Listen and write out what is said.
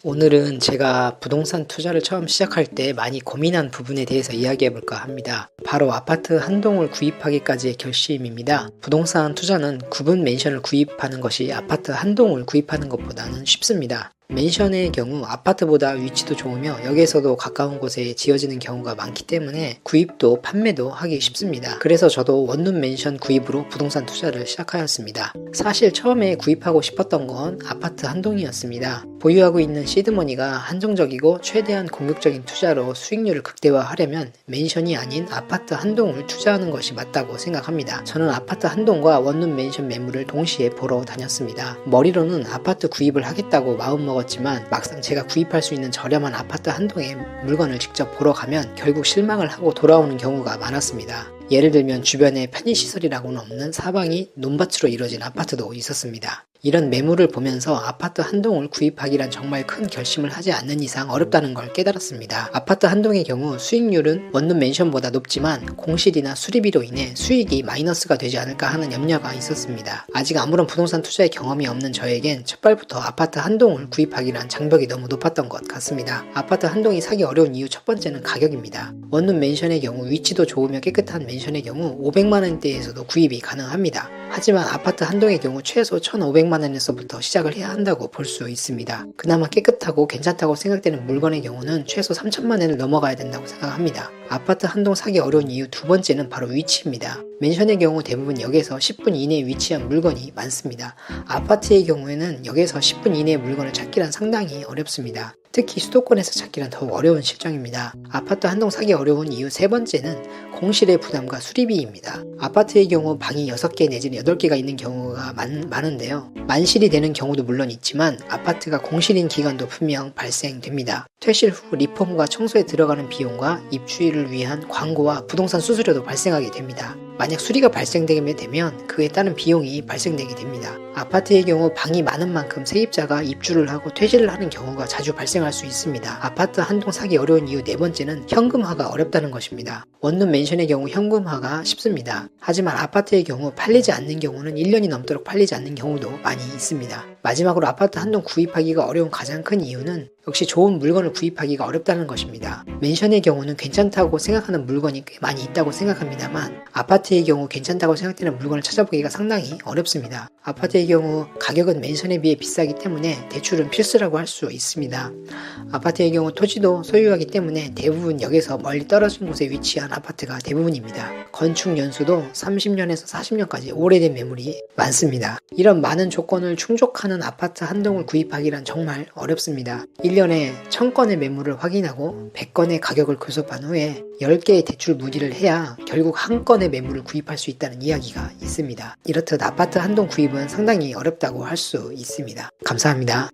오늘은 제가 부동산 투자를 처음 시작할 때 많이 고민한 부분에 대해서 이야기해 볼까 합니다. 바로 아파트 한 동을 구입하기까지의 결심입니다. 부동산 투자는 구분 맨션을 구입하는 것이 아파트 한 동을 구입하는 것보다는 쉽습니다. 맨션의 경우 아파트보다 위치도 좋으며 역에서도 가까운 곳에 지어지는 경우가 많기 때문에 구입도 판매도 하기 쉽습니다. 그래서 저도 원룸 맨션 구입으로 부동산 투자를 시작하였습니다. 사실 처음에 구입하고 싶었던 건 아파트 한 동이었습니다. 보유하고 있는 시드머니가 한정적이고 최대한 공격적인 투자로 수익률을 극대화하려면 맨션이 아닌 아파트 한 동을 투자하는 것이 맞다고 생각합니다. 저는 아파트 한 동과 원룸 맨션 매물을 동시에 보러 다녔습니다. 머리로는 아파트 구입을 하겠다고 마음먹었지만 막상 제가 구입할 수 있는 저렴한 아파트 한 동에 물건을 직접 보러 가면 결국 실망을 하고 돌아오는 경우가 많았습니다. 예를 들면 주변에 편의시설이라고는 없는 사방이 논밭으로 이루어진 아파트도 있었습니다. 이런 매물을 보면서 아파트 한 동을 구입하기란 정말 큰 결심을 하지 않는 이상 어렵다는 걸 깨달았습니다. 아파트 한 동의 경우 수익률은 원룸 맨션보다 높지만 공실이나 수리비로 인해 수익이 마이너스가 되지 않을까 하는 염려가 있었습니다. 아직 아무런 부동산 투자의 경험이 없는 저에겐 첫발부터 아파트 한 동을 구입하기란 장벽이 너무 높았던 것 같습니다. 아파트 한 동이 사기 어려운 이유 첫 번째는 가격입니다. 원룸 맨션의 경우 위치도 좋으며 깨끗한 맨션의 경우 500만원대에서도 구입이 가능합니다. 하지만 아파트 한 동의 경우 최소 1,500만원에서부터 시작을 해야 한다고 볼 수 있습니다. 그나마 깨끗하고 괜찮다고 생각되는 물건의 경우는 최소 3천만원을 넘어가야 된다고 생각합니다. 아파트 한 동 사기 어려운 이유 두 번째는 바로 위치입니다. 맨션의 경우 대부분 역에서 10분 이내에 위치한 물건이 많습니다. 아파트의 경우에는 역에서 10분 이내의 물건을 찾기란 상당히 어렵습니다. 특히 수도권에서 찾기란 더욱 어려운 실정입니다. 아파트 한 동 사기 어려운 이유 세 번째는 공실의 부담과 수리비입니다. 아파트의 경우 방이 6개 내지는 8개가 있는 경우가 많은데요. 만실이 되는 경우도 물론 있지만 아파트가 공실인 기간도 분명 발생됩니다. 퇴실 후 리폼과 청소에 들어가는 비용과 입주일을 위한 광고와 부동산 수수료도 발생하게 됩니다. 만약 수리가 발생되게 되면 그에 따른 비용이 발생되게 됩니다. 아파트의 경우 방이 많은 만큼 세입자가 입주를 하고 퇴실을 하는 경우가 자주 발생할 수 있습니다. 아파트 한 동 사기 어려운 이유 네 번째는 현금화가 어렵다는 것입니다. 원룸 맨션의 경우 현금화가 쉽습니다. 하지만 아파트의 경우 팔리지 않는 경우는 1년이 넘도록 팔리지 않는 경우도 많이 있습니다. 마지막으로 아파트 한 동 구입하기가 어려운 가장 큰 이유는 역시 좋은 물건을 구입하기가 어렵다는 것입니다. 맨션의 경우는 괜찮다고 생각하는 물건이 꽤 많이 있다고 생각합니다만 아파트의 경우 괜찮다고 생각되는 물건을 찾아보기가 상당히 어렵습니다. 아파트의 경우 가격은 맨션에 비해 비싸기 때문에 대출은 필수라고 할 수 있습니다. 아파트의 경우 토지도 소유하기 때문에 대부분 역에서 멀리 떨어진 곳에 위치한 아파트가 대부분입니다. 건축 연수도 30년에서 40년까지 오래된 매물이 많습니다. 이런 많은 조건을 충족하는 아파트 한 동을 구입하기란 정말 어렵습니다. 1년에 1000건의 매물을 확인하고 100건의 가격을 교섭한 후에 10개의 대출 문의를 해야 결국 한 건의 매물을 구입할 수 있다는 이야기가 있습니다. 이렇듯 아파트 한 동 구입은 상당히 어렵다고 할 수 있습니다. 감사합니다.